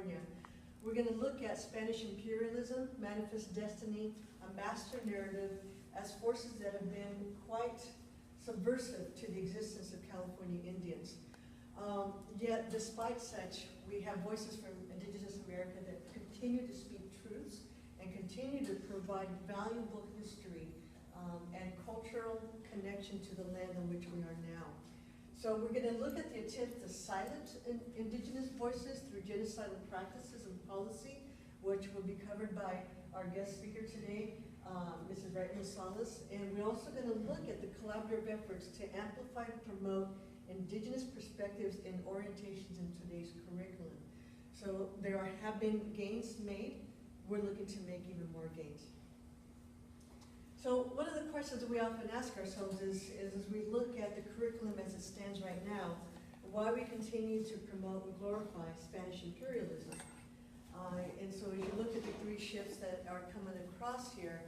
California. We're going to look at Spanish imperialism, manifest destiny, a master narrative as forces that have been quite subversive to the existence of California Indians. Yet, despite such, we have voices from Indigenous America that continue to speak truths and continue to provide valuable history and cultural connection to the land on which we are now. So we're going to look at the attempt to silence Indigenous voices through genocidal practices and policy, which will be covered by our guest speaker today, Mrs. Reitman-Solas. And we're also going to look at the collaborative efforts to amplify and promote Indigenous perspectives and orientations in today's curriculum. So there have been gains made. We're looking to make even more gains. So one of the questions that we often ask ourselves is as we look at the curriculum as it stands right now, why we continue to promote and glorify Spanish imperialism. And so as you look at the three shifts that are coming across here,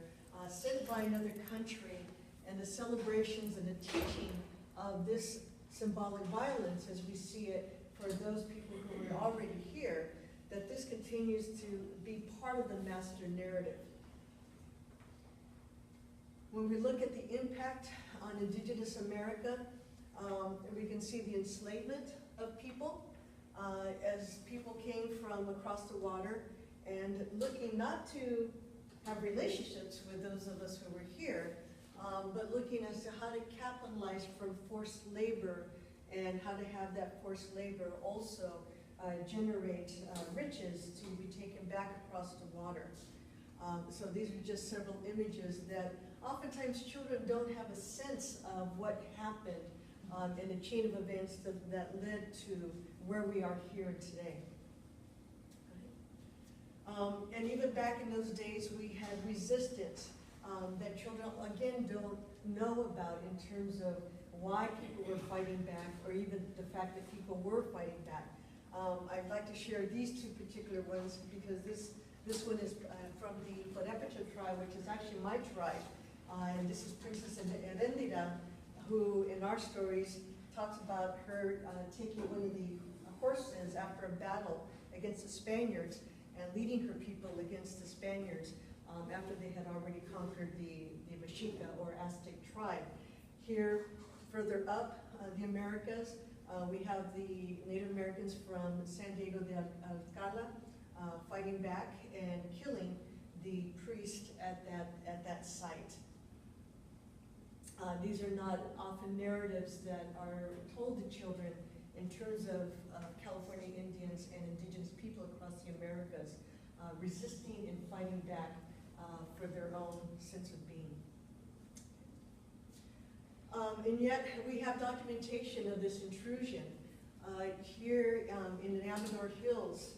sent by another country, and the celebrations and the teaching of this symbolic violence as we see it for those people who are already here, that this continues to be part of the master narrative. When we look at the impact on Indigenous America, we can see the enslavement of people as people came from across the water and looking not to have relationships with those of us who were here, but looking as to how to capitalize from forced labor and how to have that forced labor also generate riches to be taken back across the water. So these are just several images that oftentimes children don't have a sense of what happened in the chain of events that led to where we are here today. And even back in those days, we had resistance that children, again, don't know about in terms of why people were fighting back, or even the fact that people were fighting back. I'd like to share these two particular ones because this one is from the Preassessment tribe, which is actually my tribe. And this is Princess Erendira, who in our stories talks about her taking one of the horses after a battle against the Spaniards and leading her people against the Spaniards after they had already conquered the Mexica or Aztec tribe. Here, further up the Americas, we have the Native Americans from San Diego de Alcala fighting back and killing the priest at that site. These are not often narratives that are told to children in terms of California Indians and Indigenous people across the Americas resisting and fighting back for their own sense of being. And yet we have documentation of this intrusion. Here in the Amador Hills,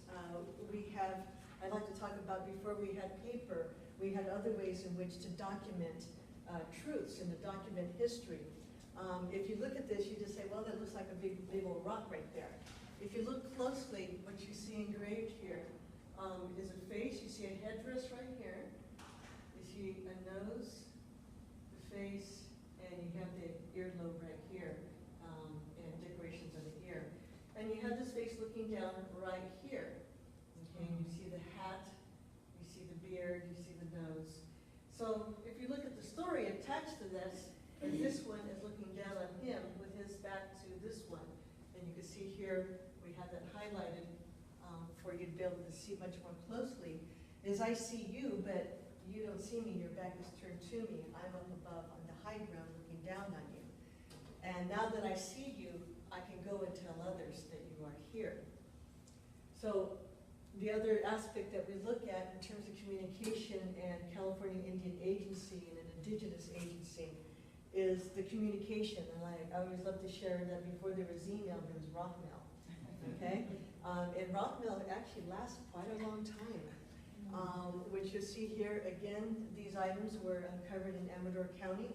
I'd like to talk about before we had paper, we had other ways in which to document truths and to document history. If you look at this, you just say, well, that looks like a big old rock right there. If you look closely, what you see engraved here is a face. You see a headdress right here. You see a nose, the face, and you have the earlobe right here, and decorations of the ear. And you have this face looking down right here. Okay, you see the hat, you see the beard, you see the nose. So if you look at the story attached to this, and this one is looking down on him with his back to this one. And you can see here, we have that highlighted for you to be able to see much more closely, is I see you, but you don't see me, your back is turned to me. I'm up above on the high ground looking down on you. And now that I see you, I can go and tell others that you are here. So the other aspect that we look at in terms of communication and California Indian Agency and an Indigenous agency is the communication. And I always love to share that before there was email, there was rock mail. Okay? And rock mail actually lasts quite a long time. Which you see here, again, these items were uncovered in Amador County.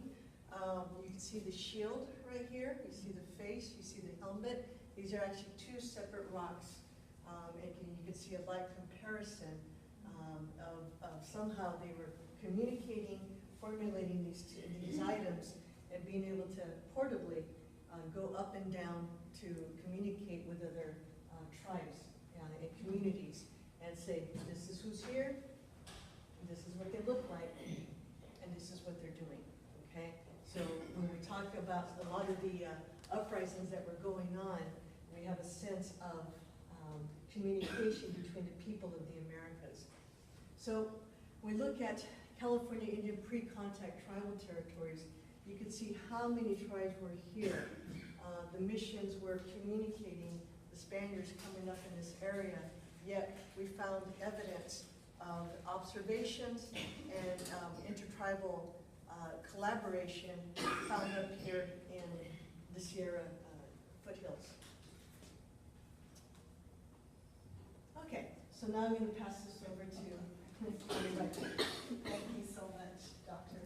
You can see the shield right here. You see the face. You see the helmet. These are actually two separate rocks. And you can see a light comparison of somehow they were communicating, formulating these items, and being able to portably go up and down to communicate with other tribes and communities say, this is who's here, this is what they look like, and this is what they're doing, okay? So when we talk about a lot of the uprisings that were going on, we have a sense of communication between the people of the Americas. So we look at California Indian pre-contact tribal territories, you can see how many tribes were here. The missions were communicating the Spaniards coming up in this area, yet we found evidence of observations and intertribal collaboration found up here in the Sierra foothills. Okay, so now I'm going to pass this over to Connie Reitman. Thank you so much, Doctor.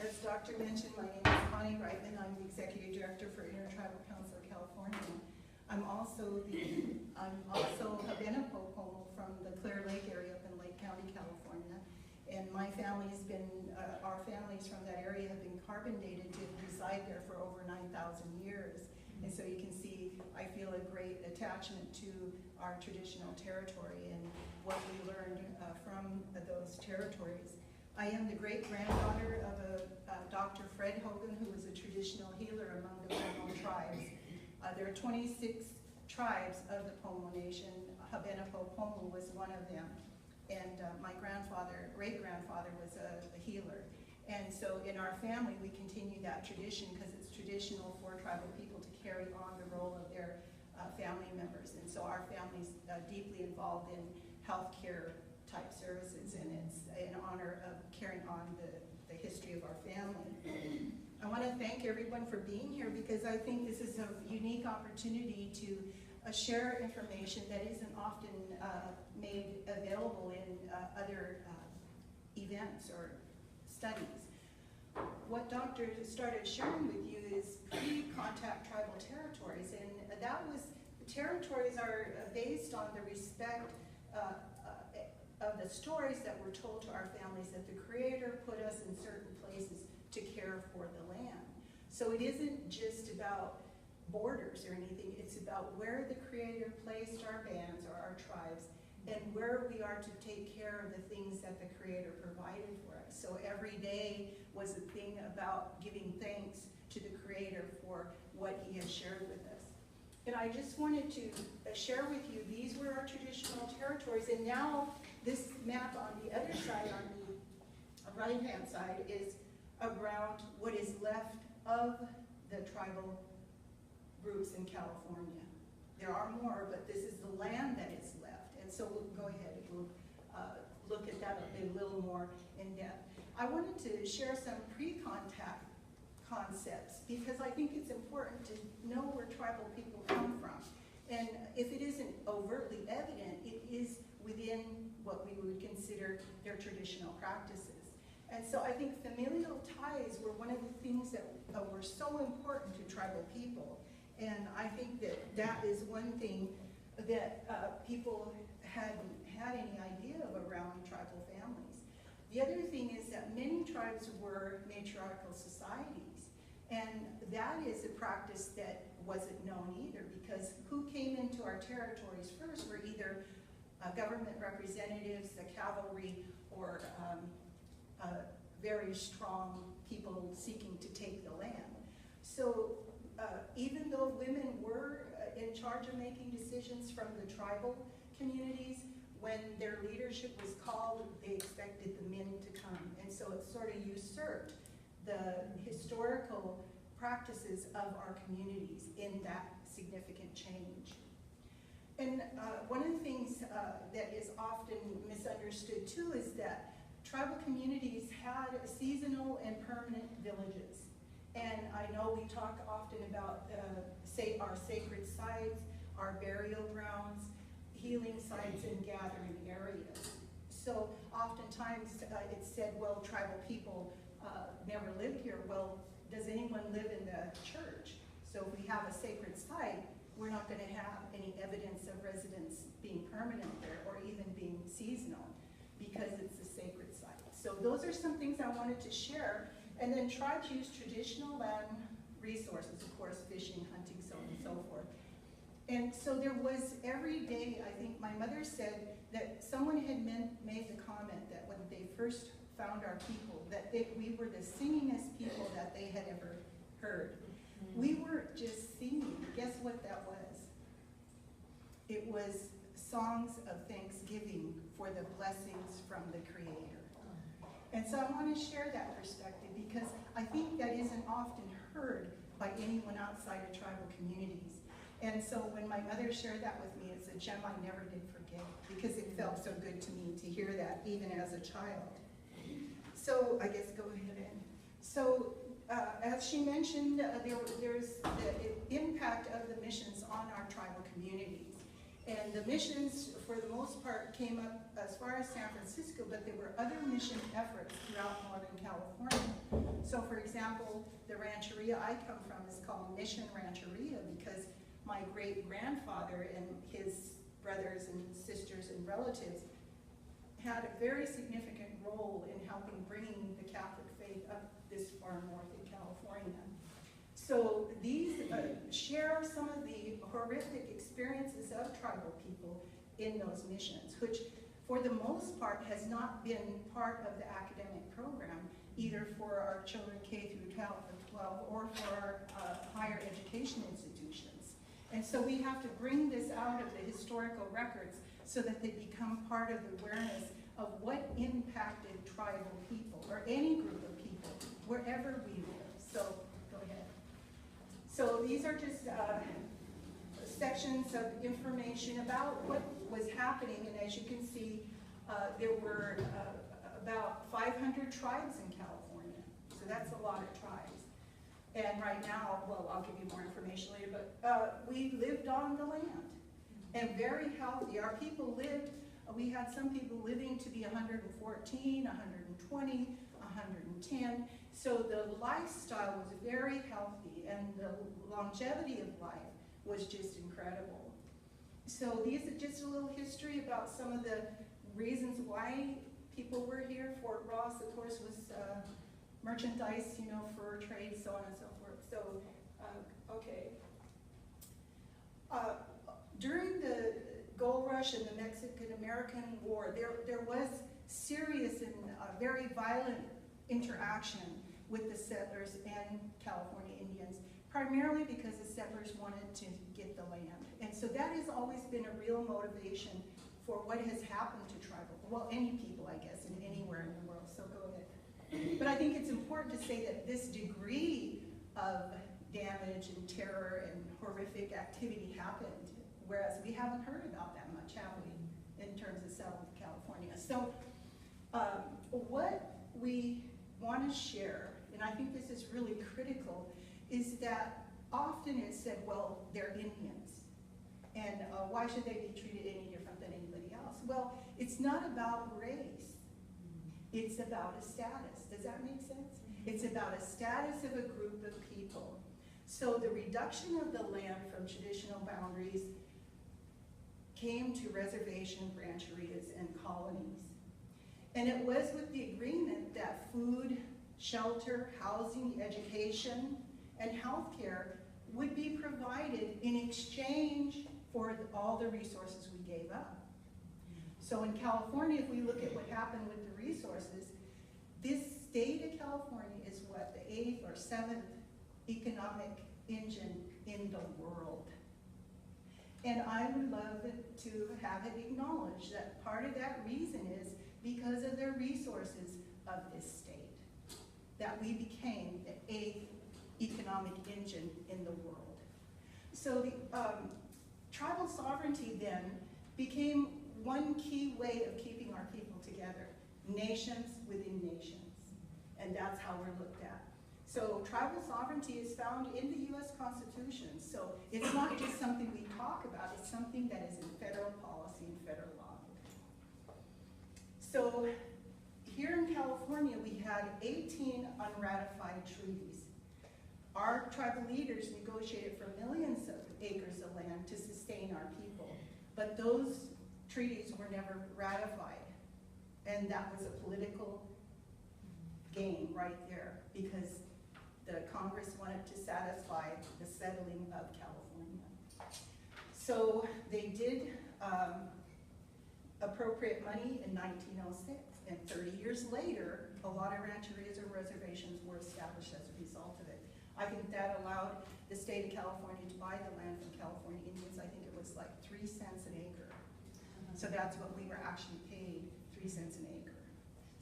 As Doctor mentioned, my name is Connie Reitman. I'm the Executive Director for Intertribal Council of California. I'm also Habenapo Pomo from the Clear Lake area up in Lake County, California. And my family's been, our families from that area have been carbon dated to reside there for over 9,000 years. And so you can see, I feel a great attachment to our traditional territory and what we learned from those territories. I am the great-granddaughter of Dr. Fred Hogan, who was a traditional healer among the Pomo tribes. There are 26 tribes of the Pomo Nation. Habenapo Pomo was one of them. And my grandfather, great-grandfather, was a healer. And so in our family, we continue that tradition because it's traditional for tribal people to carry on the role of their family members. And so our family's deeply involved in healthcare type services, and it's in honor of carrying on the history of our family. I want to thank everyone for being here because I think this is a unique opportunity to share information that isn't often made available in other events or studies. What Doctor started sharing with you is pre-contact tribal territories, and that was, territories are based on the respect of the stories that were told to our families that the Creator put us in certain places to care for the land. So it isn't just about borders or anything, it's about where the Creator placed our bands or our tribes and where we are to take care of the things that the Creator provided for us. So every day was a thing about giving thanks to the Creator for what He has shared with us. And I just wanted to share with you, these were our traditional territories, and now this map on the other side, on the right-hand side, is around what is left of the tribal groups in California. There are more, but this is the land that is left. And so we'll go ahead and we'll look at that a little more in depth. I wanted to share some pre-contact concepts because I think it's important to know where tribal people come from. And if it isn't overtly evident, it is within what we would consider their traditional practices. And so I think familial ties were one of the things that were so important to tribal people. And I think that that is one thing that people hadn't had any idea of around tribal families. The other thing is that many tribes were matriarchal societies. And that is a practice that wasn't known either, because who came into our territories first were either government representatives, the cavalry, or very strong people seeking to take the land. So even though women were in charge of making decisions from the tribal communities, when their leadership was called, they expected the men to come. And so it sort of usurped the historical practices of our communities in that significant change. And one of the things that is often misunderstood too is that tribal communities had seasonal and permanent villages. And I know we talk often about our sacred sites, our burial grounds, healing sites, and gathering areas. So oftentimes it's said, well, tribal people never lived here. Well, does anyone live in the church? So if we have a sacred site, we're not going to have any evidence of residents being permanent there or even being seasonal because it's a sacred site. So those are some things I wanted to share. And then tribes use traditional land resources, of course, fishing, hunting, so on and so forth. And so there was every day, I think my mother said that someone had made the comment that when they first found our people, that we were the singingest people that they had ever heard. We weren't just singing. Guess what that was? It was songs of thanksgiving for the blessings from the Creator. And so I want to share that perspective because I think that isn't often heard by anyone outside of tribal communities. And so when my mother shared that with me, it's a gem I never did forget because it felt so good to me to hear that even as a child. So I guess go ahead and. So as she mentioned, there's the impact of the missions on our tribal communities. And the missions, for the most part, came up as far as San Francisco, but there were other mission efforts throughout Northern California. So for example, the rancheria I come from is called Mission Rancheria because my great-grandfather and his brothers and sisters and relatives had a very significant role in helping bringing the Catholic faith up this far north in California. So these share some of the horrific experiences of tribal people in those missions, which for the most part has not been part of the academic program, either for our children K through 12 or for our higher education institutions. And so we have to bring this out of the historical records so that they become part of the awareness of what impacted tribal people, or any group of people, wherever we live. So, go ahead. So these are just sections of information about what was happening, and as you can see, there were about 500 tribes in California, so that's a lot of tribes. And right now, well, I'll give you more information later, but we lived on the land, and very healthy. Our people lived, we had some people living to be 114, 120, 110, so the lifestyle was very healthy, and the longevity of life was just incredible. So these are just a little history about some of the reasons why people were here. Fort Ross, of course, was merchandise, you know, fur trade, so on and so forth. So, okay. During the gold rush and the Mexican-American War, there was serious and very violent interaction with the settlers and California Indians, primarily because the settlers wanted to get the land. And so that has always been a real motivation for what has happened to tribal, well, any people, I guess, in anywhere in the world, so go ahead. But I think it's important to say that this degree of damage and terror and horrific activity happened, whereas we haven't heard about that much, have we, in terms of Southern California. So what we want to share, and I think this is really critical, is that often it's said, well, they're Indians, and why should they be treated any different than anybody else? Well, it's not about race. It's about a status. Does that make sense? It's about a status of a group of people. So the reduction of the land from traditional boundaries came to reservation rancherias and colonies. And it was with the agreement that food, shelter, housing, education, and healthcare would be provided in exchange for all the resources we gave up. So in California, if we look at what happened with the resources, this state of California is what, the 8th or 7th economic engine in the world. And I would love to have it acknowledged that part of that reason is because of the resources of this state, that we became the 8th economic engine in the world. So the tribal sovereignty then became one key way of keeping our people together, nations within nations, and that's how we're looked at. So tribal sovereignty is found in the US Constitution, so it's not just something we talk about, it's something that is in federal policy and federal law. So here in California, we had 18 unratified treaties. Our tribal leaders negotiated for millions of acres of land to sustain our people, but those treaties were never ratified. And that was a political game right there because the Congress wanted to satisfy the settling of California. So they did appropriate money in 1906, and 30 years later, a lot of rancherias or reservations were established as a result of it. I think that allowed the state of California to buy the land from California Indians. I think it was like 3 cents an acre. So that's what we were actually paid, 3 cents an acre.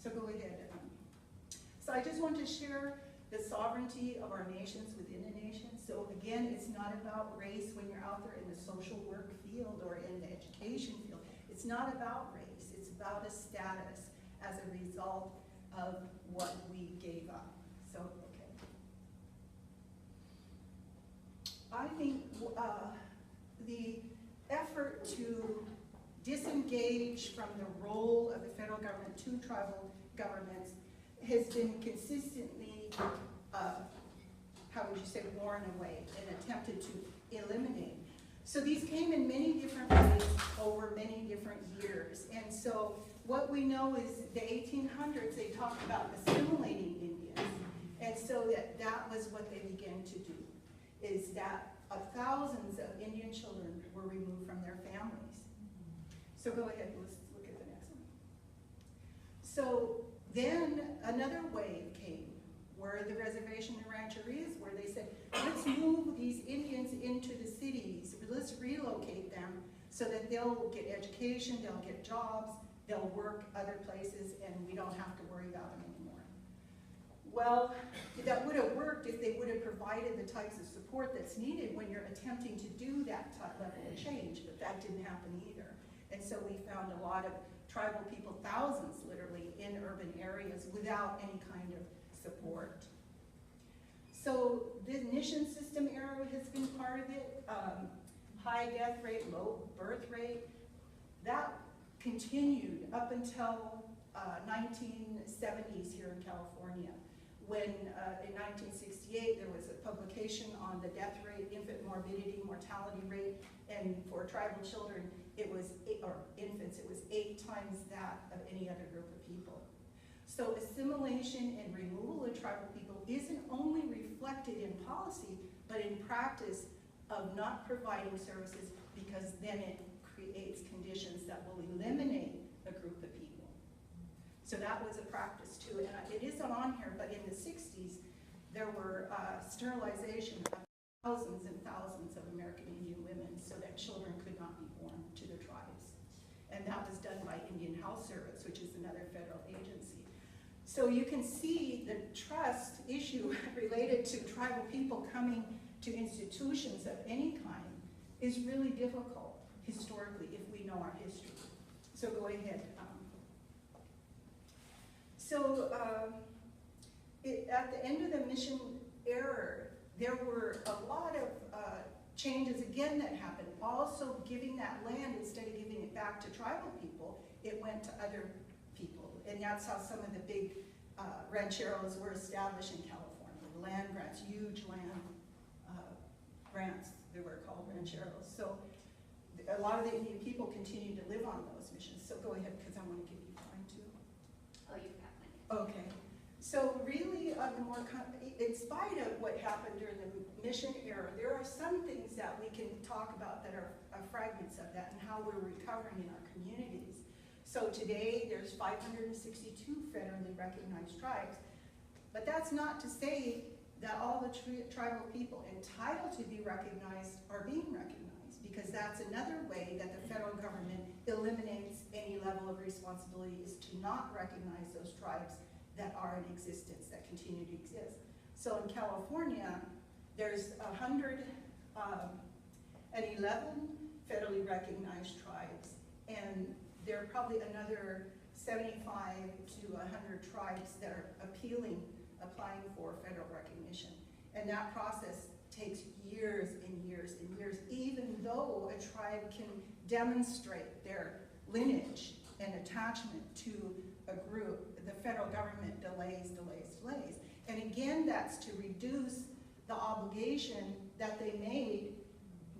So go ahead. So I just want to share the sovereignty of our nations within a nation. So again, it's not about race when you're out there in the social work field or in the education field. It's not about race, it's about a status as a result of what we gave up. So, okay. I think the effort to disengage from the role of the federal government to tribal governments has been consistently, how would you say, worn away and attempted to eliminate. So these came in many different ways over many different years. And so what we know is the 1800s, they talked about assimilating Indians. And so that was what they began to do, is that thousands of Indian children were removed from their families. So go ahead, let's look at the next one. So then another wave came, where the reservation and rancherias, where they said, let's move these Indians into the cities, let's relocate them so that they'll get education, they'll get jobs, they'll work other places, and we don't have to worry about them anymore. Well, that would have worked if they would have provided the types of support that's needed when you're attempting to do that level of change, but that didn't happen either. And so we found a lot of tribal people, thousands literally, in urban areas without any kind of support. So the mission system era has been part of it. High death rate, low birth rate, that continued up until 1970s here in California, when in 1968 there was a publication on the death rate, infant morbidity, mortality rate, and for tribal children, it was infants, it was 8 times that of any other group of people. So assimilation and removal of tribal people isn't only reflected in policy, but in practice of not providing services, because then it creates conditions that will eliminate a group of people. So that was a practice too, and it isn't on here, but in the 60s, there were sterilization of thousands and thousands of American Indian women so that children could not be born to the tribes. And that was done by Indian Health Service, which is another federal agency. So you can see the trust issue related to tribal people coming to institutions of any kind is really difficult historically if we know our history. So go ahead. At the end of the mission era, there were a lot of changes again that happened. Also giving that land, instead of giving it back to tribal people, it went to other people. And that's how some of the big rancheros were established in California. Land grants, huge land grants, they were called rancheros. So a lot of the Indian people continue to live on those missions. So go ahead, because I want to give you time too. Oh, you've got plenty. Okay. So really, in spite of what happened during the mission era, there are some things that we can talk about that are fragments of that and how we're recovering in our communities. So today, there's 562 federally recognized tribes, but that's not to say that all the tribal people entitled to be recognized are being recognized, because that's another way that the federal government eliminates any level of responsibility, is to not recognize those tribes that are in existence, that continue to exist. So in California, there's 111 federally recognized tribes, and there are probably another 75 to 100 tribes that are applying for federal recognition. And that process takes years and years and years, even though a tribe can demonstrate their lineage and attachment to a group, the federal government delays. And again, that's to reduce the obligation that they made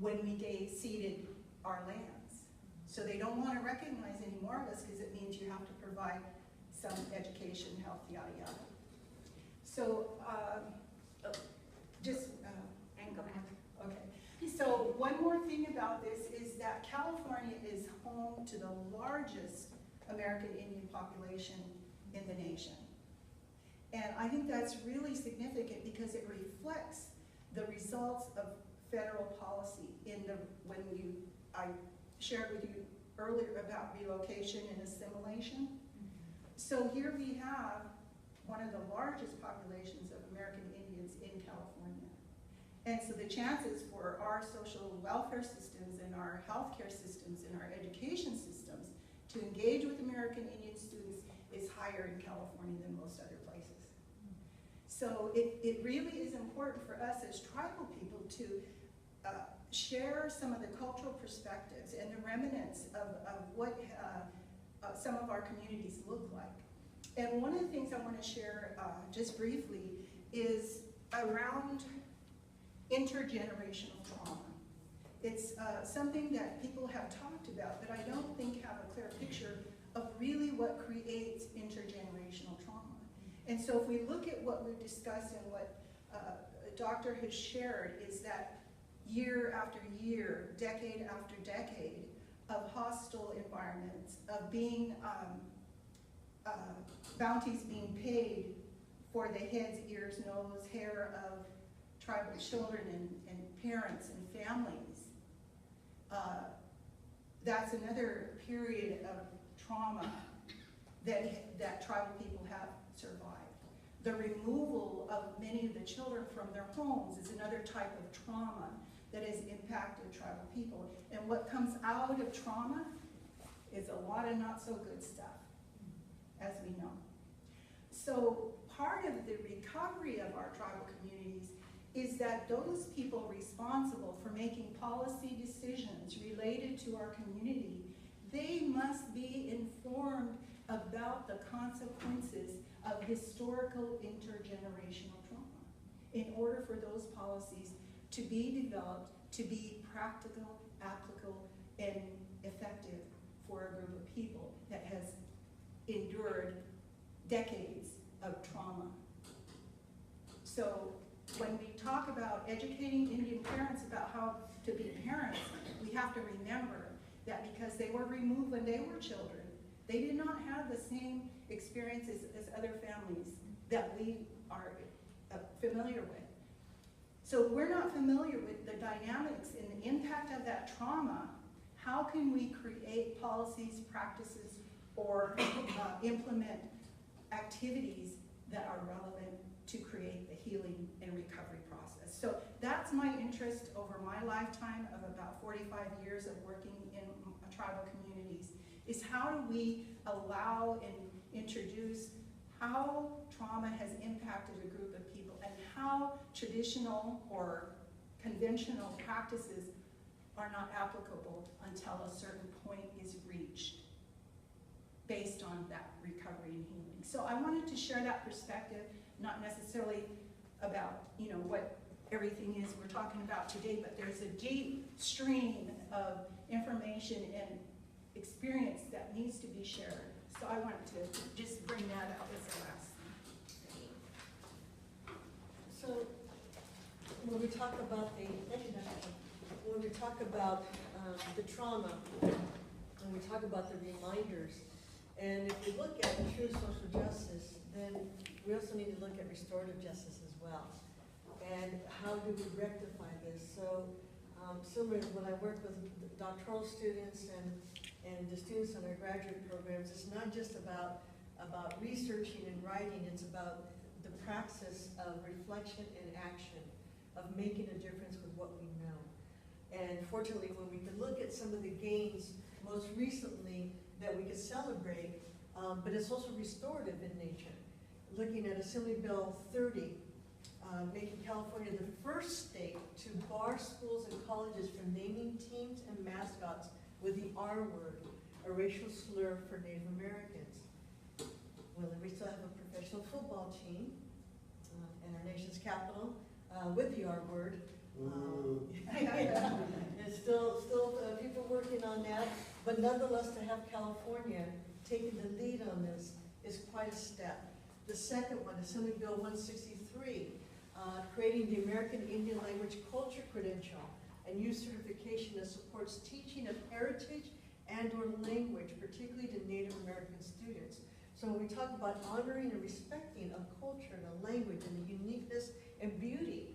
when we ceded our lands. So they don't want to recognize any more of us because it means you have to provide some education, health, yada yada. So And go back. okay. So one more thing about this is that California is home to the largest American Indian population in the nation. And I think that's really significant because it reflects the results of federal policy I shared with you earlier about relocation and assimilation. So here we have one of the largest populations of American Indians in California. And so the chances for our social welfare systems and our healthcare systems and our education systems to engage with American Indian students is higher in California than most other places. So it really is important for us as tribal people to share some of the cultural perspectives and the remnants of what some of our communities look like. And one of the things I want to share just briefly is around intergenerational trauma. It's something that people have talked about, but I don't think have a clear picture of really what creates intergenerational trauma. And so if we look at what we've discussed and what a doctor has shared is that year after year, decade after decade of hostile environments, of being bounties being paid for the heads, ears, nose, hair of tribal children and parents and families. That's another period of trauma that tribal people have survived. The removal of many of the children from their homes is another type of trauma that has impacted tribal people. And what comes out of trauma is a lot of not so good stuff, as we know. So part of the recovery of our tribal communities is that those people responsible for making policy decisions related to our community, they must be informed about the consequences of historical intergenerational trauma in order for those policies to be developed, to be practical, applicable, and effective for a group of people that has endured decades of trauma. So when we talk about educating Indian parents about how to be parents, we have to remember that because they were removed when they were children, they did not have the same experiences as other families that we are familiar with. So if we're not familiar with the dynamics and the impact of that trauma, how can we create policies, practices, or implement activities that are relevant to create the healing and recovery process? So that's my interest over my lifetime of about 45 years of working in tribal communities, is how do we allow and introduce how trauma has impacted a group of people and how traditional or conventional practices are not applicable until a certain point is reached based on that recovery and healing. So I wanted to share that perspective, not necessarily about what everything is we're talking about today, but there's a deep stream of information and experience that needs to be shared. So I wanted to just bring that out as the last thing. So when we talk about the trauma, when we talk about the reminders, and if we look at true social justice, then we also need to look at restorative justice as well. And how do we rectify this? So similar to when I work with the doctoral students and the students in our graduate programs, it's not just about researching and writing, it's about the praxis of reflection and action, of making a difference with what we know. And fortunately, when we can look at some of the gains most recently that we could celebrate, but it's also restorative in nature. Looking at Assembly Bill 30, making California the first state to bar schools and colleges from naming teams and mascots with the R word, a racial slur for Native Americans. Well, we still have a professional football team in our nation's capital with the R word. There's still people working on that, but nonetheless, to have California taking the lead on this is quite a step. The second one, Assembly Bill 163, creating the American Indian Language Culture Credential and youth certification that supports teaching of heritage and or language, particularly to Native American students. So when we talk about honoring and respecting a culture and a language and the uniqueness and beauty,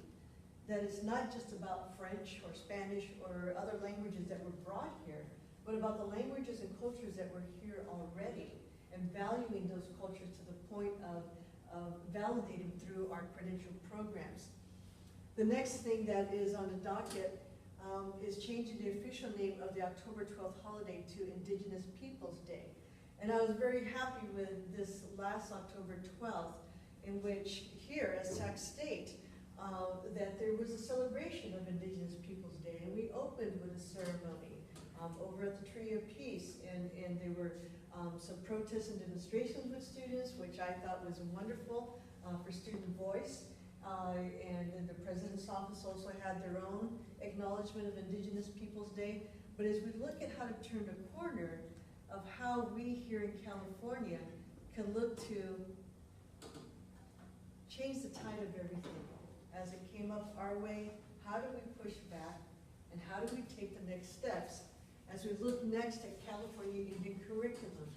that it's not just about French or Spanish or other languages that were brought here, but about the languages and cultures that were here already, and valuing those cultures to the point of validating through our credential programs. The next thing that is on the docket is changing the official name of the October 12th holiday to Indigenous Peoples Day. And I was very happy with this last October 12th, in which here at Sac State, that there was a celebration of Indigenous Peoples Day, and we opened with a ceremony over at the Tree of Peace, and there were some protests and demonstrations with students, which I thought was wonderful for student voice. And then the President's Office also had their own acknowledgement of Indigenous Peoples Day. But as we look at how to turn the corner of how we here in California can look to change the tide of everything. As it came up our way, how do we push back, and how do we take the next steps as we look next at California Indian curriculum?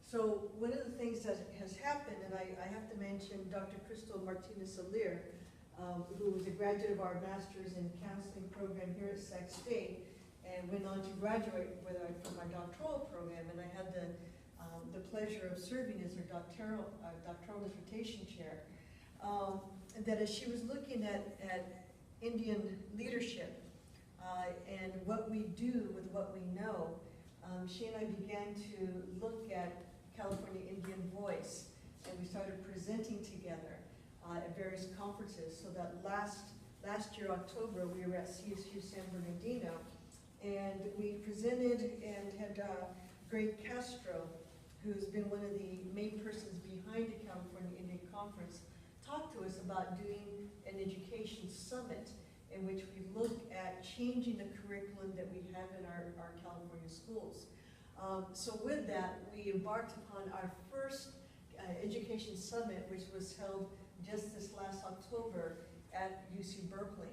So one of the things that has happened, and I have to mention Dr. Crystal Martinez-Soler, who was a graduate of our Master's in Counseling program here at Sac State, and went on to graduate from our doctoral program, and I had the pleasure of serving as her doctoral dissertation chair. And that as she was looking at Indian leadership and what we do with what we know, she and I began to look at California Indian voice, and we started presenting together at various conferences. So that last year, October, we were at CSUS San Bernardino, and we presented and had Greg Castro, who's been one of the main persons behind the California Indian Conference, talk to us about doing an education summit in which we look at changing the curriculum that we have in our California schools. So with that, we embarked upon our first education summit, which was held just this last October at UC Berkeley.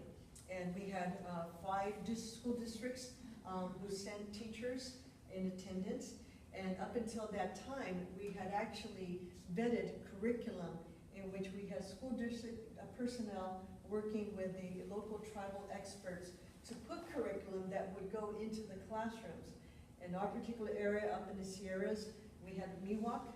And we had 5 school districts who sent teachers in attendance. And up until that time, we had actually vetted curriculum in which we had school district personnel working with the local tribal experts to put curriculum that would go into the classrooms. In our particular area up in the Sierras, we had Miwok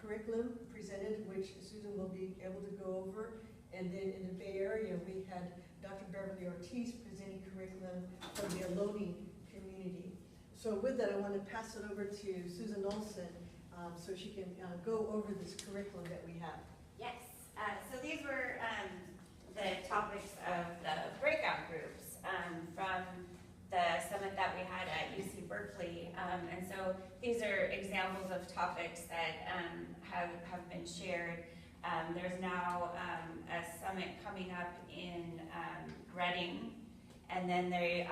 curriculum presented, which Susan will be able to go over. And then in the Bay Area, we had Dr. Beverly Ortiz presenting curriculum for the Ohlone community. So with that, I want to pass it over to Susan Olsen so she can go over this curriculum that we have. Yes, so these were the topics of the breakout groups from the summit that we had at UC Berkeley. And so these are examples of topics that have been shared. There's now a summit coming up in Reading, and then they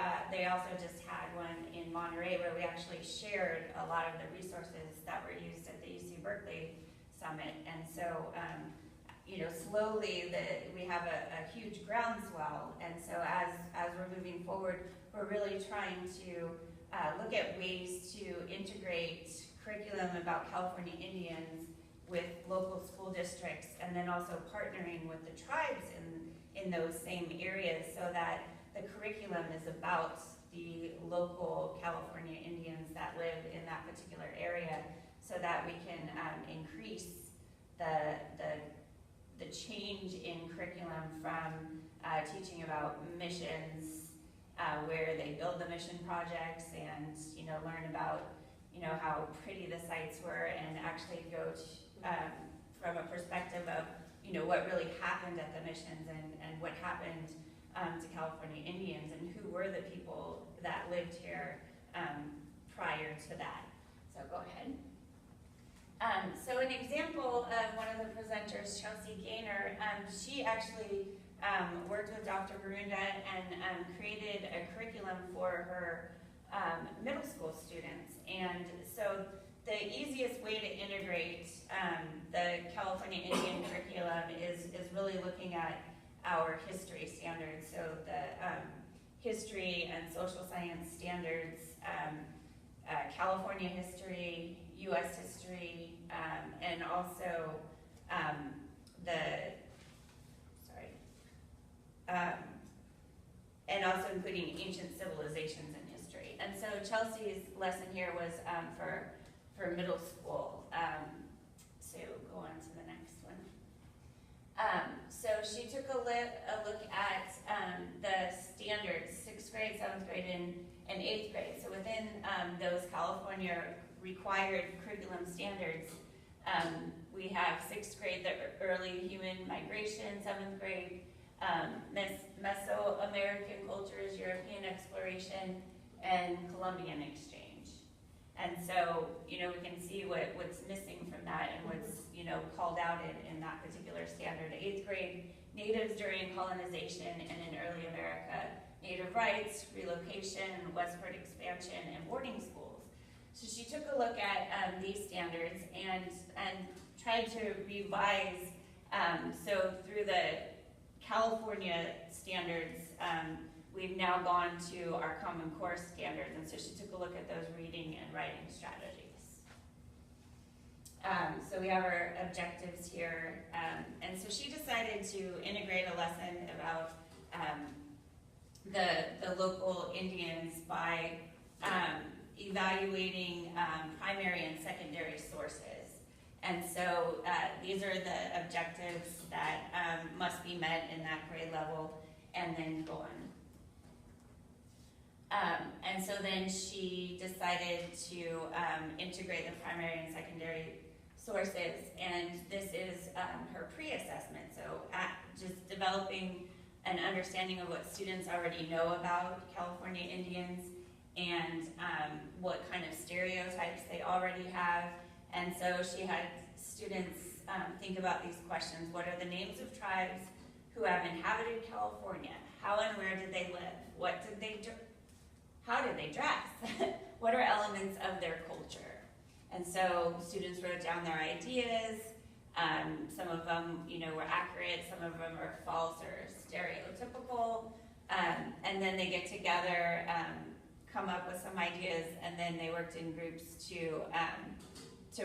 also just had one in Monterey where we actually shared a lot of the resources that were used at the UC Berkeley summit. And so, you know, slowly we have a huge groundswell. And so as we're moving forward, we're really trying to look at ways to integrate curriculum about California Indians with local school districts, and then also partnering with the tribes in those same areas so that the curriculum is about the local California Indians that live in that particular area, so that we can increase the change in curriculum from teaching about missions, where they build the mission projects, and learn about how pretty the sites were, and actually go to, from a perspective of what really happened at the missions, and what happened to California Indians, and who were the people that lived here prior to that. So go ahead. So an example of one of the presenters, Chelsea Gaynor, she actually worked with Dr. Borunda and created a curriculum for her middle school students. And so the easiest way to integrate the California Indian curriculum is really looking at our history standards. So the history and social science standards, California history, U.S. history, and also and also including ancient civilizations and history. And so Chelsea's lesson here was for middle school. So go on to the next one. So she took a look at the standards, 6th grade, 7th grade, and 8th grade. So within those California required curriculum standards, we have 6th grade, the early human migration, 7th grade, Mesoamerican cultures, European exploration, and Columbian exchange. And so, you know, we can see what's missing from that and what's, you know, called out in that particular standard. 8th grade, natives during colonization and in early America, native rights, relocation, westward expansion, and boarding schools. So she took a look at these standards and tried to revise. So through the California standards, we've now gone to our Common Core standards, and so she took a look at those reading and writing strategies. So we have our objectives here, and so she decided to integrate a lesson about the local Indians by evaluating primary and secondary sources. And so these are the objectives that must be met in that grade level, and then go on. And so then she decided to integrate the primary and secondary sources, and this is her pre-assessment. So just developing an understanding of what students already know about California Indians and what kind of stereotypes they already have. And so she had students think about these questions. What are the names of tribes who have inhabited California? How and where did they live? What did they do? How did they dress? What are elements of their culture? And so students wrote down their ideas. Some of them, you know, were accurate. Some of them are false or stereotypical. And then they get together, come up with some ideas, and then they worked in groups to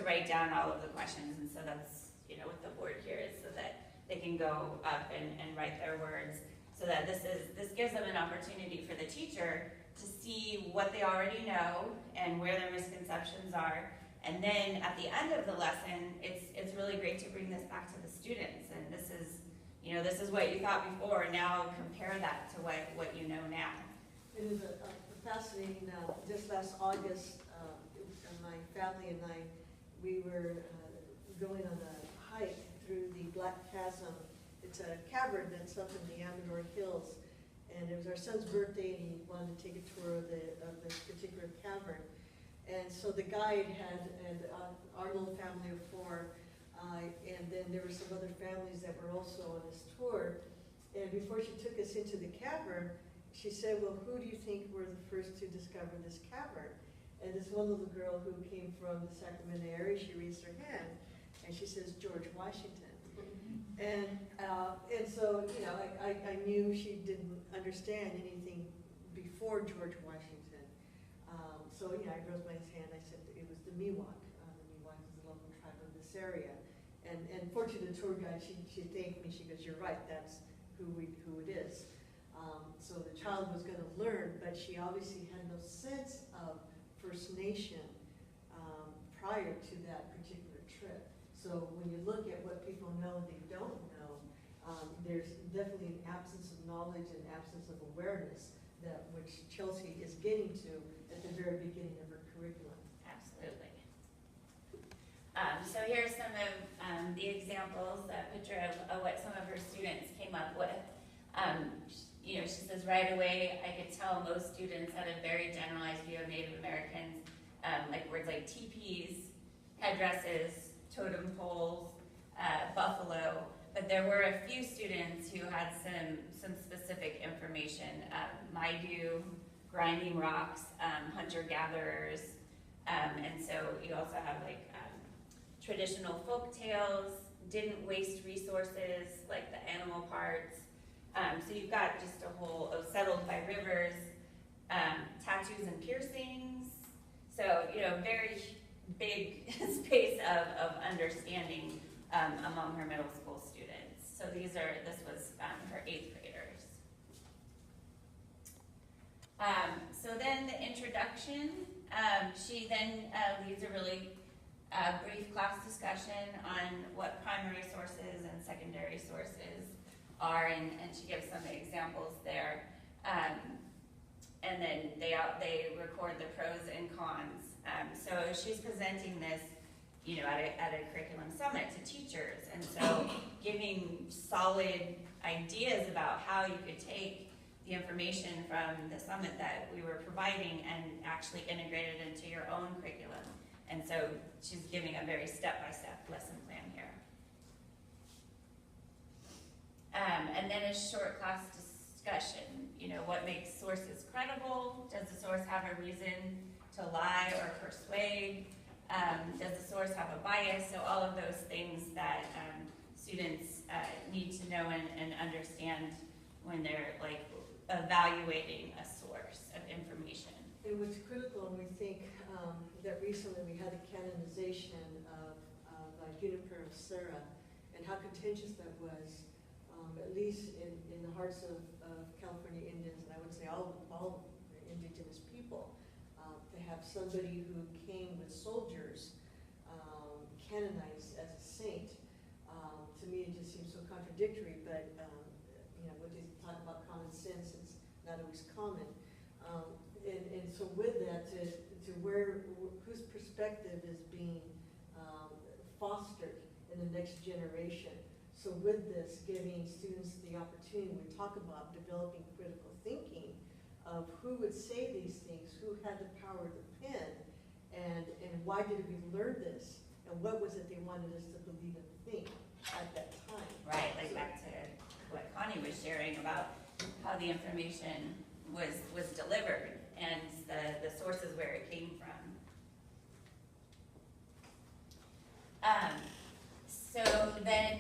write down all of the questions. And so that's, you know, what the board here is, so that they can go up and write their words. So that this gives them an opportunity for the teacher to see what they already know and where their misconceptions are. And then at the end of the lesson, it's really great to bring this back to the students. And this is, you know, this is what you thought before. Now compare that to what you know now. It is a fascinating. Just last August, my family and I, we were going on a hike through the Black Chasm. It's a cavern that's up in the Amador Hills, and it was our son's birthday, and he wanted to take a tour of this particular cavern. And so the guide had our little family of 4, and then there were some other families that were also on this tour. And before she took us into the cavern, she said, well, who do you think were the first to discover this cavern? And this one little girl who came from the Sacramento area, she raised her hand, and she says, George Washington. And so, you know, I knew she didn't understand anything before George Washington. So, you know, I raised my hand, I said it was the Miwok. The Miwok is the local tribe of this area. And fortunately, the tour guide, she thanked me, she goes, you're right, that's who it is. So the child was going to learn, but she obviously had no sense of First Nation prior to that particular trip. So when you look at what people know and they don't know, there's definitely an absence of knowledge and absence of awareness that which Chelsea is getting to at the very beginning of her curriculum. Absolutely. So here's some of the examples, a picture of what some of her students came up with. You know, she says, right away, I could tell most students had a very generalized view of Native Americans, like words like teepees, headdresses, totem poles, buffalo, but there were a few students who had some specific information, Maidu, grinding rocks, hunter-gatherers, and so you also have like traditional folk tales, didn't waste resources like the animal parts, So you've got just a whole, settled by rivers, tattoos and piercings. So, very big space of understanding among her middle school students. So this was her 8th graders. So then the introduction, she then leads a really brief class discussion on what primary sources and secondary sources are, and she gives some examples there. And then they record the pros and cons. So she's presenting this, at a curriculum summit to teachers, and so giving solid ideas about how you could take the information from the summit that we were providing and actually integrate it into your own curriculum. And so she's giving a very step-by-step lesson plan here. And then a short class discussion. What makes sources credible? Does the source have a reason to lie or persuade? Does the source have a bias? So all of those things that students need to know and understand when they're evaluating a source of information. And what's critical, and we think that recently we had the canonization of Juniper of Sarah, and how contentious that was, at least in the hearts of California Indians, and I would say all Indigenous people, to have somebody who came with soldiers canonized as a saint. To me, it just seems so contradictory, but when they talk about common sense, it's not always common. And so with that, to whose perspective is being fostered in the next generation. So with this, giving students the opportunity, we talk about developing critical thinking of who would say these things, who had the power of the pen, and why did we learn this, and what was it they wanted us to believe and think at that time. Right, back to what Connie was sharing about how the information was delivered and the sources where it came from. So then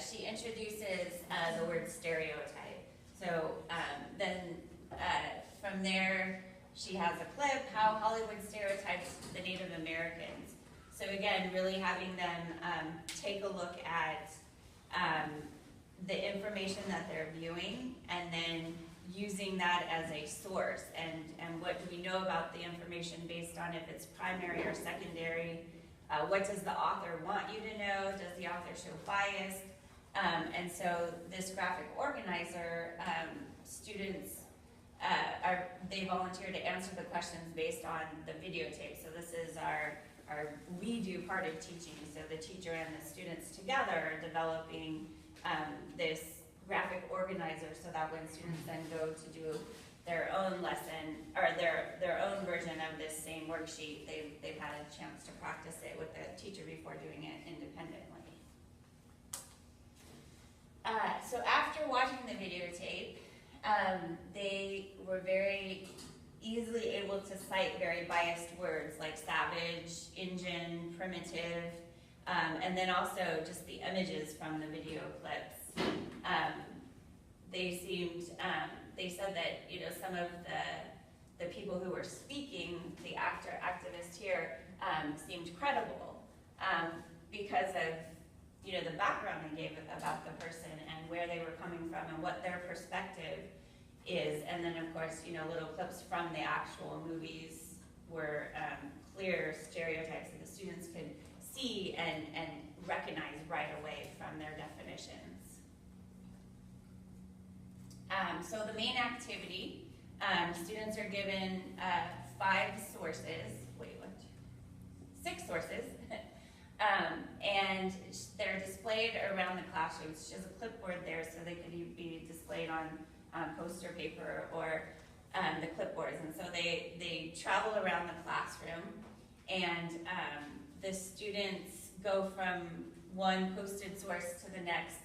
she introduces the word stereotype. So then from there, she has a clip, how Hollywood stereotypes the Native Americans. So again, really having them take a look at the information that they're viewing and then using that as a source. And what do we know about the information based on if it's primary or secondary? What does the author want you to know? Does the author show bias? And so this graphic organizer, students, they volunteer to answer the questions based on the videotape. So this is our we do part of teaching. So the teacher and the students together are developing this graphic organizer so that when students then go to do their own lesson or their own version of this same worksheet, they've had a chance to practice it with the teacher before doing it independently. So after watching the videotape, they were very easily able to cite very biased words like savage, Injun, primitive, and then also just the images from the video clips. They said that some of the people who were speaking, the activist here, seemed credible because of the background they gave about the person and where they were coming from and what their perspective is. And then of course, little clips from the actual movies were clear stereotypes that the students could see and recognize right away from their definitions. So the main activity, students are given 6 sources, and they're displayed around the classroom. She has a clipboard there so they could be displayed on poster paper or the clipboards. And so they travel around the classroom, and the students go from one posted source to the next,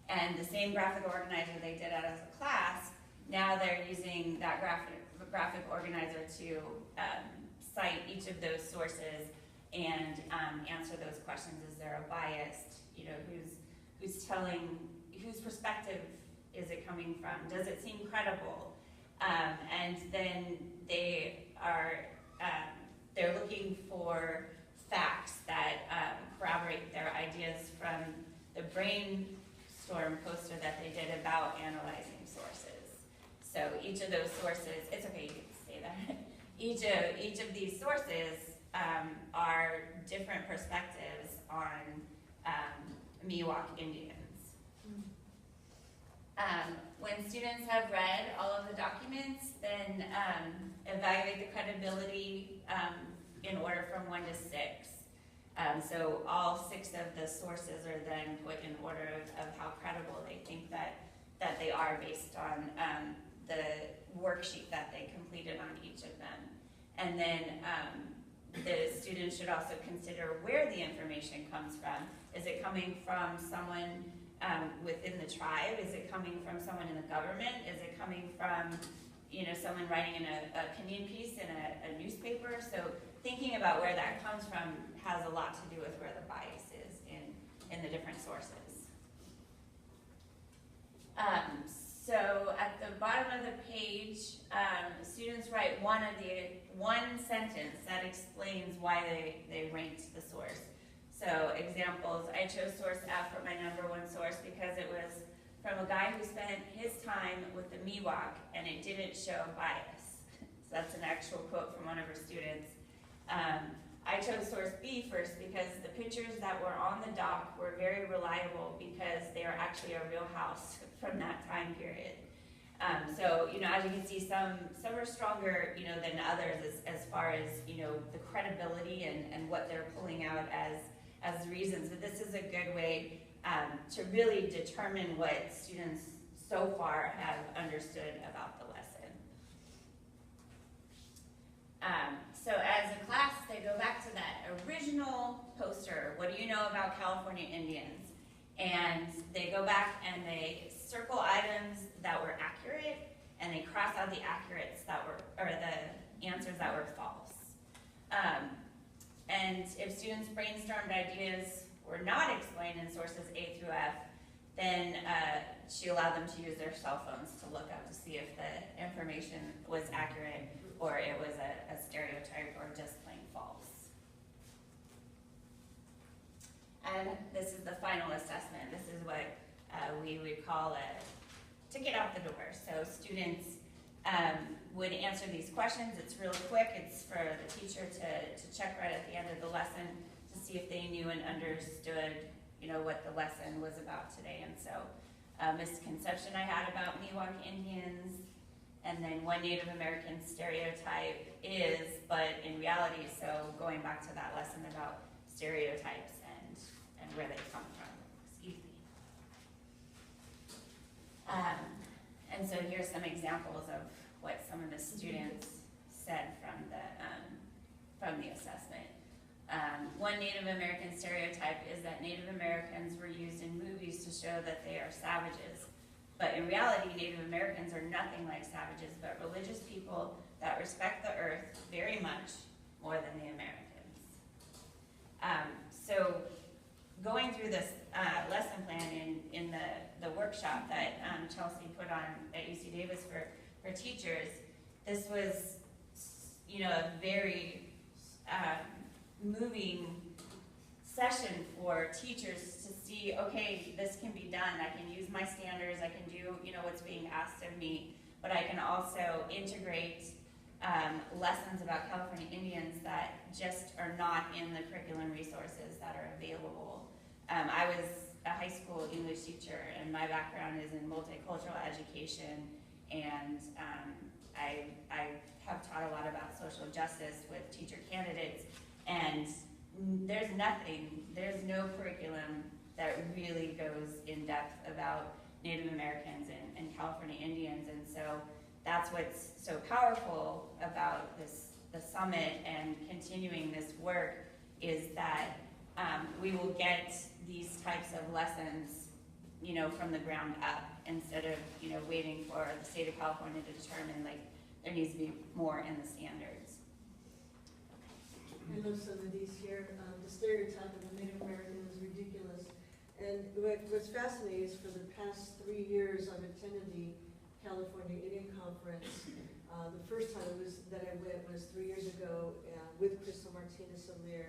and the same graphic organizer they did as a class, now they're using that graphic organizer to cite each of those sources and answer those questions. Is there a bias? Who's telling whose perspective is it coming from? Does it seem credible? And then they're looking for facts that corroborate their ideas from the brainstorm poster that they did about analyzing sources. So each of those sources, it's okay, you can say that. Each of these sources are different perspectives on Miwok Indians. When students have read all of the documents, then evaluate the credibility in order from 1 to 6. So all 6 of the sources are then put in order of how credible they think that they are based on the worksheet that they completed on each of them. And then the students should also consider where the information comes from. Is it coming from someone within the tribe? Is it coming from someone in the government? Is it coming from, someone writing in a opinion piece in a newspaper? So thinking about where that comes from has a lot to do with where the bias is in the different sources. So at the bottom of the page, students write one sentence that explains why they ranked the source. So examples, I chose source F for my #1 source because it was from a guy who spent his time with the Miwok and it didn't show bias. So that's an actual quote from one of her students. I chose source B first because the pictures that were on the dock were very reliable because they are actually a real house from that time period. So, as you can see, some are stronger, than others as far as, the credibility and what they're pulling out as reasons. But this is a good way to really determine what students so far have understood about the lesson. So as a class, they go back to that original poster, what do you know about California Indians? And they go back and they circle items that were accurate, and they cross out the the answers that were false. And if students brainstormed ideas were not explained in sources A through F, then she allowed them to use their cell phones to look up to see if the information was accurate or it was a stereotype or just plain false. And this is the final assessment. This is what we would call a ticket out the door. So students would answer these questions. It's real quick. It's for the teacher to check right at the end of the lesson to see if they knew and understood, what the lesson was about today. And so misconception I had about Miwok Indians, and then one Native American stereotype is, but in reality, so going back to that lesson about stereotypes and where they come from. Excuse me. And so here's some examples of what some of the students said from the assessment. One Native American stereotype is that Native Americans were used in movies to show that they are savages. But in reality, Native Americans are nothing like savages, but religious people that respect the earth very much more than the Americans. So going through this lesson plan in the workshop that Chelsea put on at UC Davis for teachers, this was, a very moving session for teachers to see, okay, this can be done. I can use my standards. I can do, what's being asked of me, but I can also integrate lessons about California Indians that just are not in the curriculum resources that are available. I was a high school English teacher, and my background is in multicultural education, and I have taught a lot about social justice with teacher candidates, and there's no curriculum that really goes in depth about Native Americans and California Indians, and so that's what's so powerful about the summit and continuing this work is that we will get these types of lessons, from the ground up instead of, waiting for the state of California to determine, there needs to be more in the standards. I love some of these here. The stereotype of the Native American is ridiculous. And what's fascinating is for the past 3 years, I've attended the California Indian Conference. The first time that I went was 3 years ago with Crystal Martinez-Soler,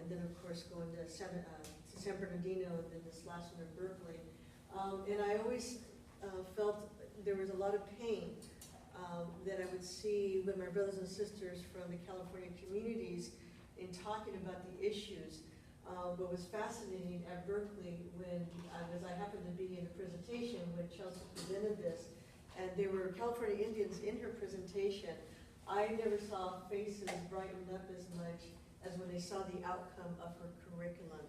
and then of course going to San Bernardino, and then this last one in Berkeley. And I always felt there was a lot of pain that I would see with my brothers and sisters from the California communities in talking about the issues. What was fascinating at Berkeley as I happened to be in a presentation when Chelsea presented this, and there were California Indians in her presentation, I never saw faces brighten up as much as when they saw the outcome of her curriculum.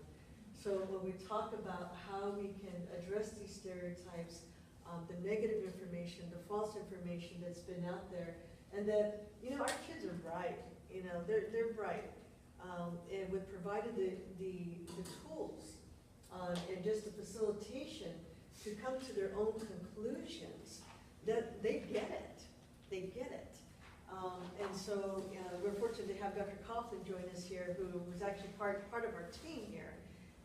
So when we talk about how we can address these stereotypes, the negative information, the false information that's been out there, and that, our kids are bright, they're bright. And with provided the tools and just the facilitation to come to their own conclusions, that they get it. And so we're fortunate to have Dr. Coughlin join us here, who was actually part of our team here.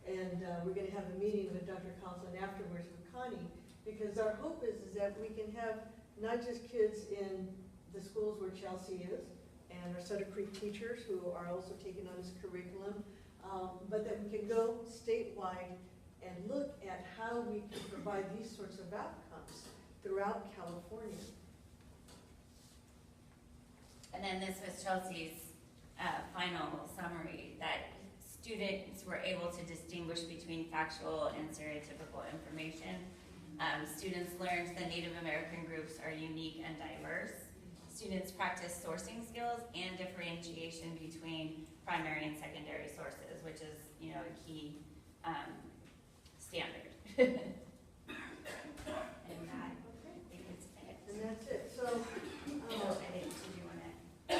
And we're going to have a meeting with Dr. Coughlin afterwards with Connie, because our hope is that we can have not just kids in the schools where Chelsea is, and our Sutter Creek teachers who are also taking on this curriculum, but that we can go statewide and look at how we can provide these sorts of outcomes throughout California. And then this was Chelsea's final summary, that students were able to distinguish between factual and stereotypical information. Students learned that Native American groups are unique and diverse. Students practice sourcing skills and differentiation between primary and secondary sources, which is, a key standard. And that, I think it's it. And that's it. So, I didn't, did you want to?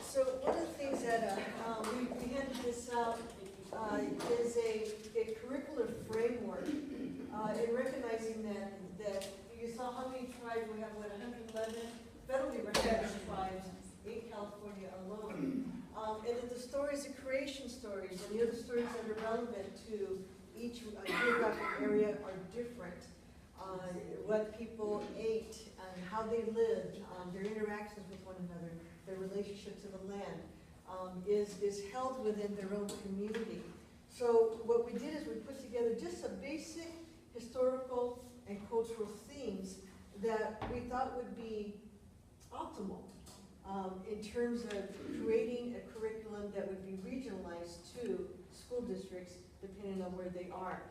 So one of the things that we handed this out is a curricular framework in recognizing that you saw how many tribes we have, 111 federally recognized tribes in California alone. And that the stories, the creation stories, and the other stories that are relevant to each geographic area are different. What people ate, and how they lived, their interactions with one another, their relationship to the land, is held within their own community. So what we did is we put together just a basic historical and cultural themes that we thought would be optimal in terms of creating a curriculum that would be regionalized to school districts depending on where they are.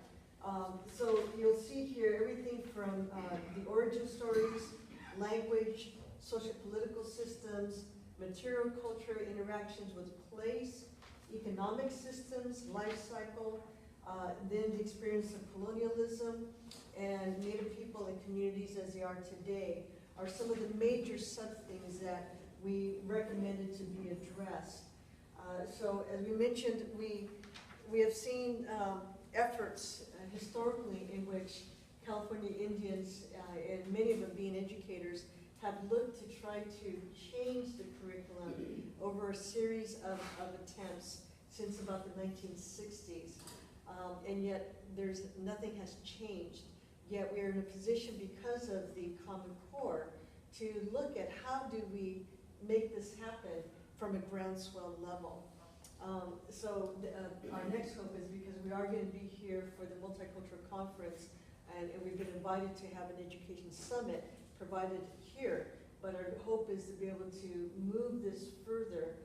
So you'll see here everything from the origin stories, language, social-political systems, material culture interactions with place, economic systems, life cycle, then the experience of colonialism, and Native people and communities as they are today are some of the major sub-themes that we recommended to be addressed. So as we mentioned, we have seen efforts historically in which California Indians, and many of them being educators, have looked to try to change the curriculum over a series of attempts since about the 1960s. And yet nothing has changed. Yet we are in a position, because of the Common Core, to look at how do we make this happen from a groundswell level. So our next hope is, because we are going to be here for the Multicultural Conference, and we've been invited to have an education summit provided here, but our hope is to be able to move this further